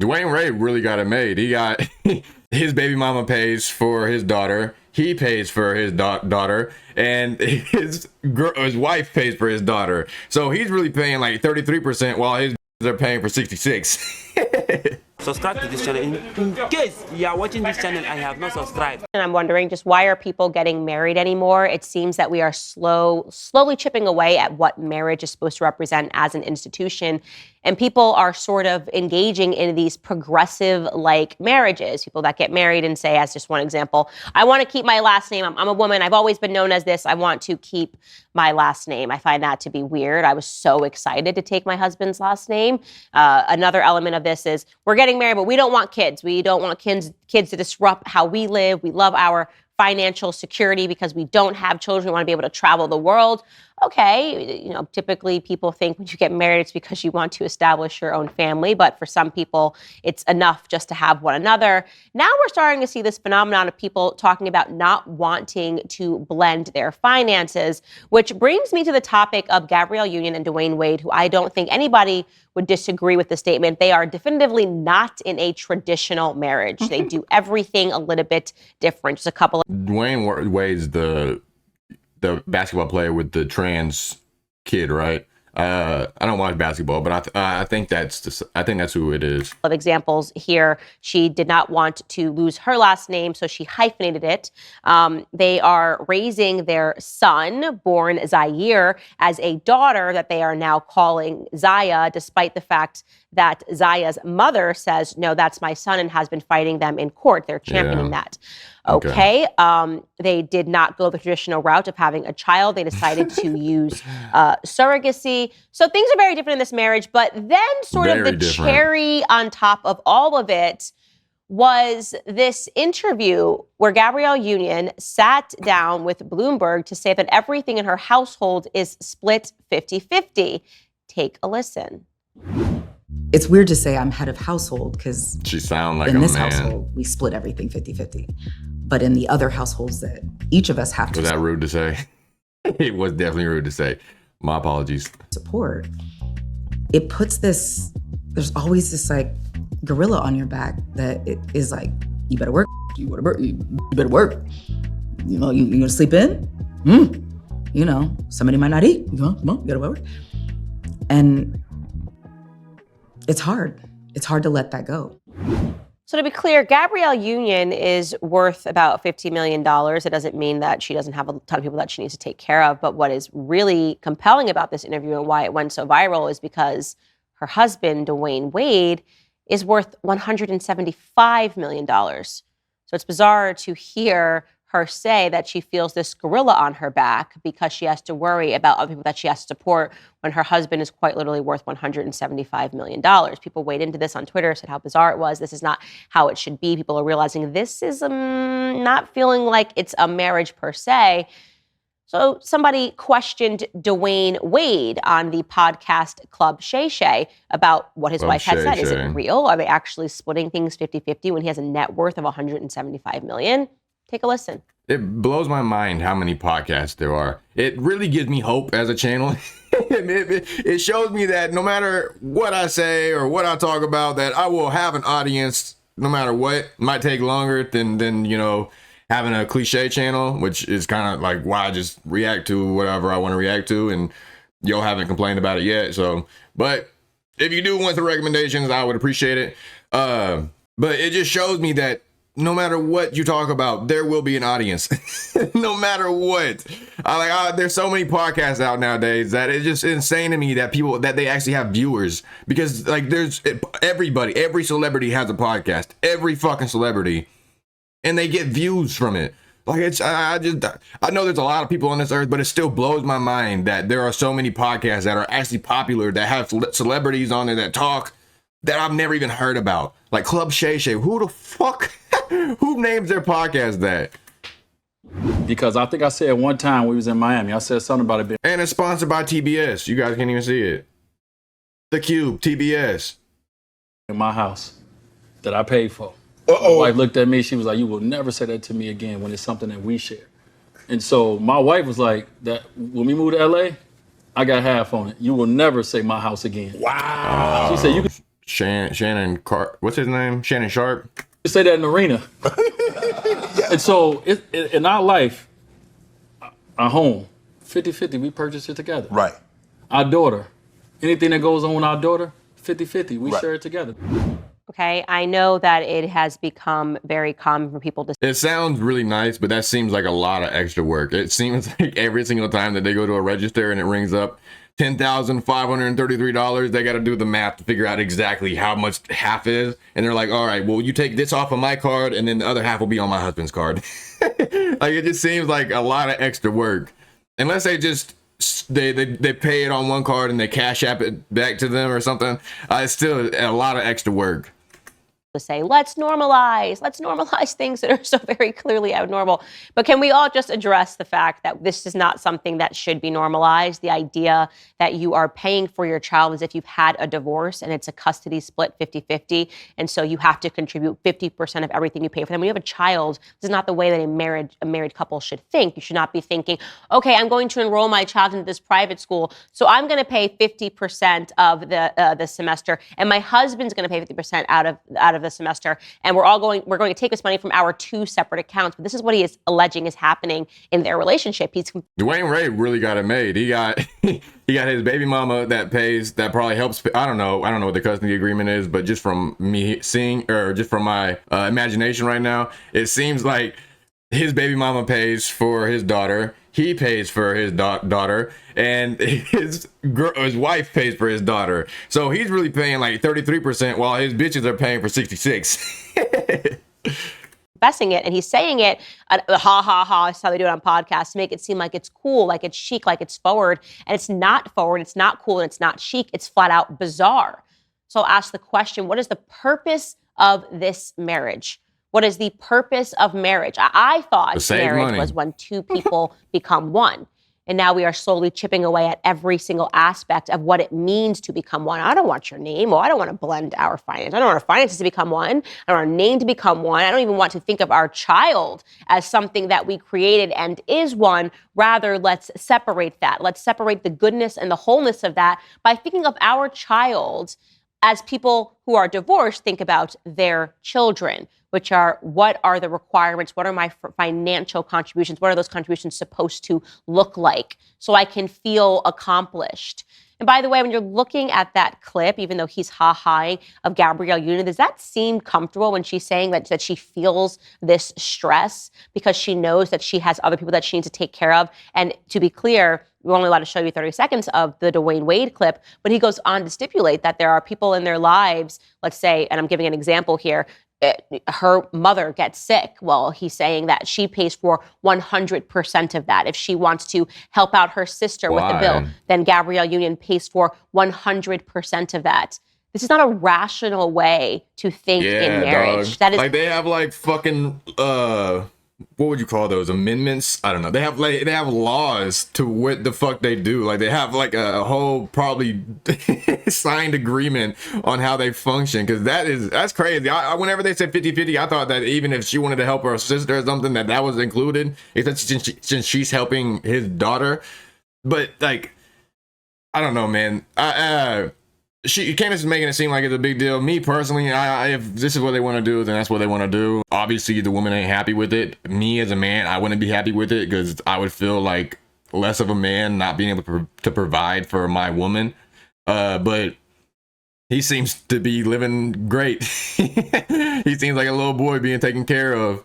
Dwayne Wade really got it made. He got his baby mama pays for his daughter. He pays for his daughter, and his wife pays for his daughter. So he's really paying like 33%, while his are paying for 66. Subscribe to this channel in case you are watching this channel and have not subscribed. And I'm wondering, just why are people getting married anymore? It seems that we are slowly chipping away at what marriage is supposed to represent as an institution. And people are sort of engaging in these progressive-like marriages. People that get married and say, as just one example, I want to keep my last name. I'm a woman. I've always been known as this. I want to keep my last name. I find that to be weird. I was so excited to take my husband's last name. Another element of this is we're getting married, but we don't want kids. We don't want kids to disrupt how we live. We love our financial security because we don't have children. We want to be able to travel the world. Okay, typically people think when you get married, it's because you want to establish your own family. But for some people, it's enough just to have one another. Now we're starting to see this phenomenon of people talking about not wanting to blend their finances, which brings me to the topic of Gabrielle Union and Dwayne Wade, who I don't think anybody would disagree with the statement. They are definitively not in a traditional marriage. They do everything a little bit different. Just a couple of Dwayne Wade's the basketball player with the trans kid, right? I don't watch basketball, but I think that's who it is. Of examples here, she did not want to lose her last name, so she hyphenated it. They are raising their son, born Zaire, as a daughter that they are now calling Zaya, despite the fact that Zaya's mother says, no, that's my son, and has been fighting them in court. They're championing that. Okay. They did not go the traditional route of having a child. They decided to use surrogacy. So things are very different in this marriage. But then sort of the cherry on top of all of it was this interview where Gabrielle Union sat down with Bloomberg to say that everything in her household is split 50-50. Take a listen. It's weird to say I'm head of household because she sound like in a this man. Household, we split everything 50-50. But in the other households that each of us have to Was that rude to say? It was definitely rude to say. My apologies. Support. It puts this, there's always this like gorilla on your back that it is like, you better work, you better work, you better work. You gonna sleep in? Somebody might not eat. Come on, you gotta work. And it's hard. It's hard to let that go. So to be clear, Gabrielle Union is worth about $50 million. It doesn't mean that she doesn't have a ton of people that she needs to take care of. But what is really compelling about this interview and why it went so viral is because her husband, Dwayne Wade, is worth $175 million. So it's bizarre to hear her say that she feels this gorilla on her back because she has to worry about other people that she has to support when her husband is quite literally worth $175 million. People weighed into this on Twitter, said how bizarre it was. This is not how it should be. People are realizing this is not feeling like it's a marriage per se. So somebody questioned Dwayne Wade on the podcast Club Shay Shay about what his wife had said. Is it real? Are they actually splitting things 50-50 when he has a net worth of $175 million? Take a listen. It blows my mind how many podcasts there are. It really gives me hope as a channel. It shows me that no matter what I say or what I talk about, that I will have an audience no matter what. It might take longer than having a cliche channel, which is kind of like why I just react to whatever I want to react to, and y'all haven't complained about it yet. So, but if you do want the recommendations, I would appreciate it. But it just shows me that no matter what you talk about, there will be an audience. No matter what. There's so many podcasts out nowadays that it's just insane to me that they actually have viewers. Because there's every celebrity has a podcast. Every fucking celebrity. And they get views from it. I know there's a lot of people on this earth, but it still blows my mind that there are so many podcasts that are actually popular, that have celebrities on there that talk that I've never even heard about. Like Club Shay Shay. Who the fuck? Who names their podcast that? Because I think I said one time we was in Miami, I said something about it being. And it's sponsored by TBS. You guys can't even see it. The Cube, TBS. In my house that I paid for. My wife looked at me, she was like, you will never say that to me again when it's something that we share. And so my wife was like, that when we moved to LA, I got half on it. You will never say my house again. Wow. She said, you can. Shannon what's his name? Shannon Sharp. You say that in the arena. And so in our life, our home, 50-50, we purchase it together. Right. Our daughter, anything that goes on with our daughter, 50-50, we share it together. Okay, I know that it has become very common for people to. It sounds really nice, but that seems like a lot of extra work. It seems like every single time that they go to a register and it rings up $10,533, they got to do the math to figure out exactly how much half is. And they're like, all right, well, you take this off of my card and then the other half will be on my husband's card. Like, it just seems like a lot of extra work. Unless they just, they pay it on one card and they cash app it back to them or something. It's still a lot of extra work. To say, let's normalize things that are so very clearly abnormal. But can we all just address the fact that this is not something that should be normalized? The idea that you are paying for your child as if you've had a divorce and it's a custody split 50-50. And so you have to contribute 50% of everything you pay for them. When you have a child, this is not the way that a married couple should think. You should not be thinking, okay, I'm going to enroll my child into this private school, so I'm going to pay 50% of the semester, and my husband's going to pay 50% out of the semester, and we're going to take this money from our two separate accounts. But this is what he is alleging is happening in their relationship. Dwayne Wade really got it made. He got his baby mama that probably helps. I don't know what the custody agreement is, but just from me seeing, or just from my imagination right now, it seems like his baby mama pays for his daughter. He pays for his daughter, and his wife pays for his daughter. So he's really paying like 33%, while his bitches are paying for 66%. Confessing it, and he's saying it, ha ha ha, that's how they do it on podcasts, to make it seem like it's cool, like it's chic, like it's forward. And it's not forward, it's not cool, and it's not chic. It's flat out bizarre. So I'll ask the question, what is the purpose of this marriage? What is the purpose of marriage? I thought marriage was when two people become one. And now we are slowly chipping away at every single aspect of what it means to become one. I don't want your name, or I don't want to blend our finances. I don't want our finances to become one. I don't want our name to become one. I don't even want to think of our child as something that we created and is one. Rather, let's separate that. Let's separate the goodness and the wholeness of that by thinking of our child as people who are divorced think about their children, which are, what are the requirements? What are my financial contributions? What are those contributions supposed to look like so I can feel accomplished? And by the way, when you're looking at that clip, even though he's ha-haing of Gabrielle Union, does that seem comfortable when she's saying that she feels this stress because she knows that she has other people that she needs to take care of? And to be clear, we're only allowed to show you 30 seconds of the Dwayne Wade clip, but he goes on to stipulate that there are people in their lives, let's say, and I'm giving an example here, her mother gets sick. Well, he's saying that she pays for 100% of that. If she wants to help out her sister with a bill, then Gabrielle Union pays for 100% of that. This is not a rational way to think in marriage. Dog. That is like they have like fucking what would you call those amendments? I don't know. They have laws to what the fuck they do. Like they have like a whole probably signed agreement on how they function. Cause that's crazy. Whenever they said 50-50, I thought that even if she wanted to help her sister or something, that was included. Except since she's helping his daughter. But like, I don't know, man. Candace is making it seem like it's a big deal. Me personally, if this is what they want to do, then that's what they want to do. Obviously, the woman ain't happy with it. Me as a man, I wouldn't be happy with it because I would feel like less of a man not being able to provide for my woman. But he seems to be living great. He seems like a little boy being taken care of.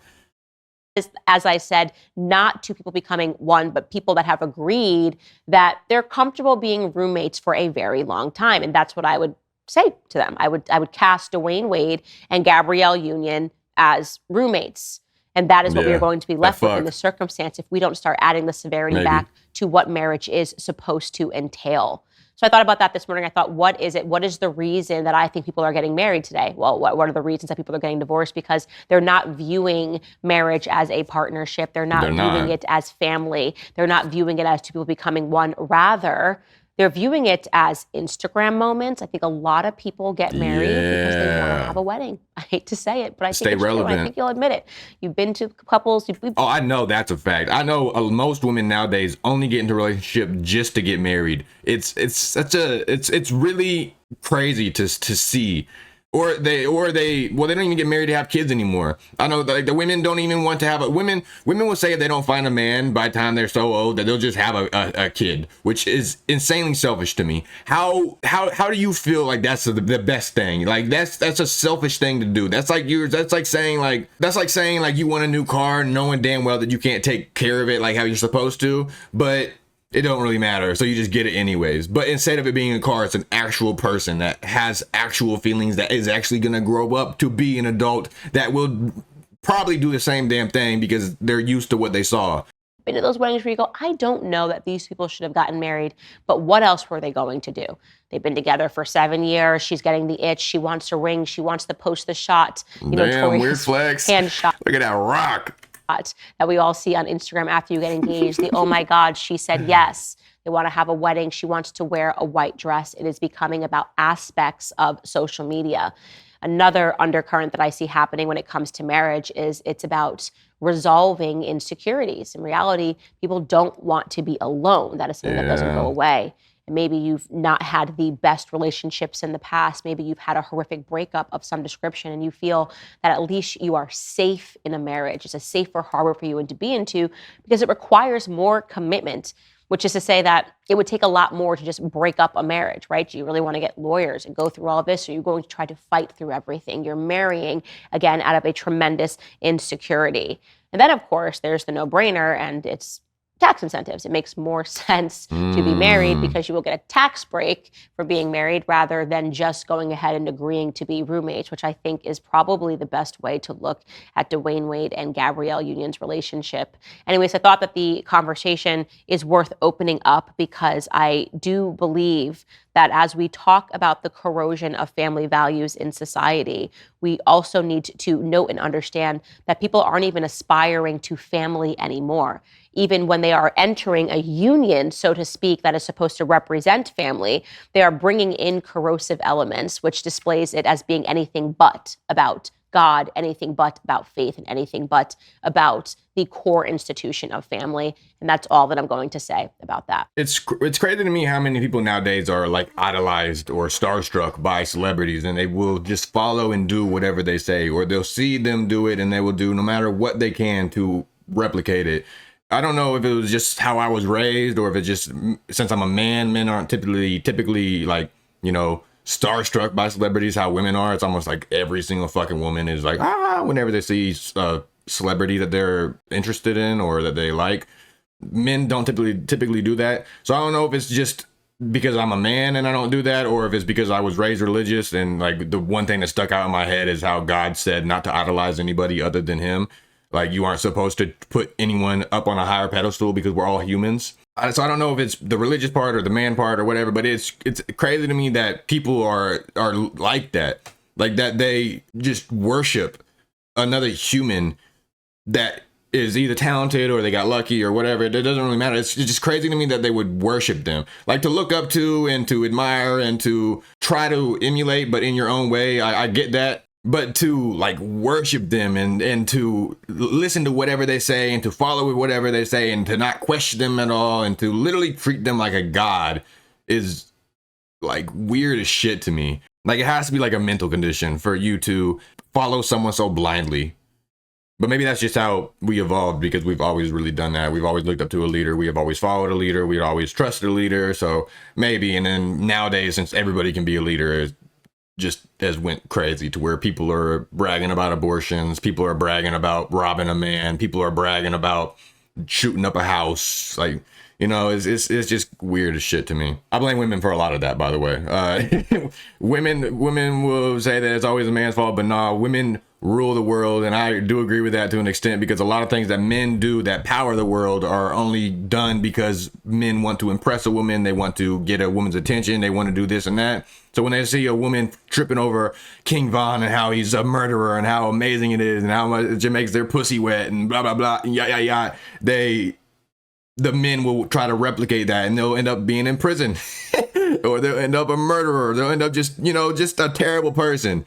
As I said, not two people becoming one, but people that have agreed that they're comfortable being roommates for a very long time. And that's what I would say to them. I would cast Dwayne Wade and Gabrielle Union as roommates. And that is what we are going to be left with in this circumstance if we don't start adding the severity back to what marriage is supposed to entail. So I thought about that this morning. I thought, what is it? What is the reason that I think people are getting married today? Well, what are the reasons that people are getting divorced? Because they're not viewing marriage as a partnership. They're not viewing it as family. They're not viewing it as two people becoming one. Rather, they're viewing it as Instagram moments. I think a lot of people get married because they want to have a wedding. hate to say it, but I Stay think it's true. relevant. I think you'll admit it. You've been to couples. Oh, I know that's a fact. I know most women nowadays only get into a relationship just to get married. It's really crazy to see. Or they don't even get married to have kids anymore. I know like the women don't even want to have women will say if they don't find a man by the time they're so old that they'll just have a kid, which is insanely selfish to me. How do you feel like that's the best thing? Like that's a selfish thing to do. That's like saying you want a new car knowing damn well that you can't take care of it like how you're supposed to, but it don't really matter, so you just get it anyways. But instead of it being a car, it's an actual person that has actual feelings, that is actually gonna grow up to be an adult that will probably do the same damn thing because they're used to what they saw. Been to those weddings where you go, I don't know that these people should have gotten married, but what else were they going to do? They've been together for 7 years. She's getting the itch. She wants a ring. She wants to post the shot. Damn, weird flex. Hand shot. Look at that rock. That we all see on Instagram after you get engaged. The, oh my God, she said yes. They want to have a wedding. She wants to wear a white dress. It is becoming about aspects of social media. Another undercurrent that I see happening when it comes to marriage is it's about resolving insecurities. In reality, people don't want to be alone. That is something that doesn't go away. And maybe you've not had the best relationships in the past. Maybe you've had a horrific breakup of some description and you feel that at least you are safe in a marriage. It's a safer harbor for you to be into because it requires more commitment, which is to say that it would take a lot more to just break up a marriage, right? Do you really want to get lawyers and go through all of this? Or are you going to try to fight through everything? You're marrying, again, out of a tremendous insecurity. And then, of course, there's the no-brainer, and it's tax incentives. It makes more sense to be married because you will get a tax break for being married rather than just going ahead and agreeing to be roommates, which I think is probably the best way to look at Dwayne Wade and Gabrielle Union's relationship. Anyways, I thought that the conversation is worth opening up because I do believe that as we talk about the corrosion of family values in society, we also need to note and understand that people aren't even aspiring to family anymore. Even when they are entering a union, so to speak, that is supposed to represent family, they are bringing in corrosive elements, which displays it as being anything but about God, anything but about faith, and anything but about the core institution of family. And that's all that I'm going to say about that. It's crazy to me how many people nowadays are like idolized or starstruck by celebrities, and they will just follow and do whatever they say, or they'll see them do it and they will do no matter what they can to replicate it. I don't know if it was just how I was raised or if it's just since I'm a man, men aren't typically like, starstruck by celebrities how women are. It's almost like every single fucking woman is like, whenever they see a celebrity that they're interested in or that they like. Men don't typically do that. So I don't know if it's just because I'm a man and I don't do that, or if it's because I was raised religious and like the one thing that stuck out in my head is how God said not to idolize anybody other than him. Like you aren't supposed to put anyone up on a higher pedestal because we're all humans. So I don't know if it's the religious part or the man part or whatever, but it's crazy to me that people are like that they just worship another human that is either talented or they got lucky or whatever. It doesn't really matter. It's just crazy to me that they would worship them, like to look up to and to admire and to try to emulate, but in your own way. I get that. But to like worship them and to listen to whatever they say and to follow whatever they say and to not question them at all and to literally treat them like a god is like weird as shit to me. Like it has to be like a mental condition for you to follow someone so blindly. But maybe that's just how we evolved because we've always really done that. We've always looked up to a leader. We have always followed a leader. We've always trusted a leader. So maybe, and then nowadays, since everybody can be a leader, just as went crazy to where people are bragging about abortions, people are bragging about robbing a man, people are bragging about shooting up a house. Like, it's just weird as shit to me. I blame women for a lot of that, by the way. Women will say that it's always a man's fault, but nah, women rule the world, and I do agree with that to an extent because a lot of things that men do that power the world are only done because men want to impress a woman, they want to get a woman's attention, they want to do this and that. So when they see a woman tripping over King Von and how he's a murderer and how amazing it is and how much it makes their pussy wet and blah blah blah, yeah, the men will try to replicate that and they'll end up being in prison or they'll end up a murderer, they'll end up just a terrible person.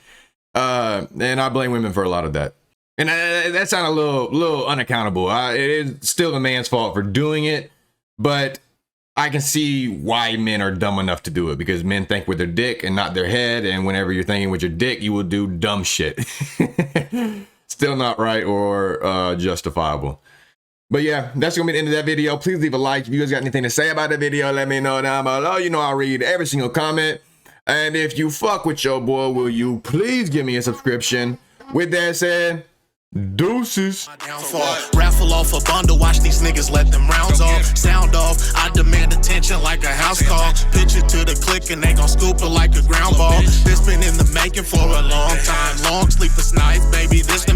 And I blame women for a lot of that. And that sounds a little unaccountable. It is still the man's fault for doing it, but I can see why men are dumb enough to do it, because men think with their dick and not their head. And whenever you're thinking with your dick, you will do dumb shit. Still not right or justifiable. But yeah, that's gonna be the end of that video. Please leave a like. If you guys got anything to say about the video, let me know down below. You know I'll read every single comment. And if you fuck with your boy, will you please give me a subscription? With that said, deuces. Raffle off a bundle, watch these niggas let them rounds off. Sound off, I demand attention like a house call. Pitch it to the click and they gon' scoop it like a ground ball. This been in the making for a long time. Long sleepless nights, baby, this the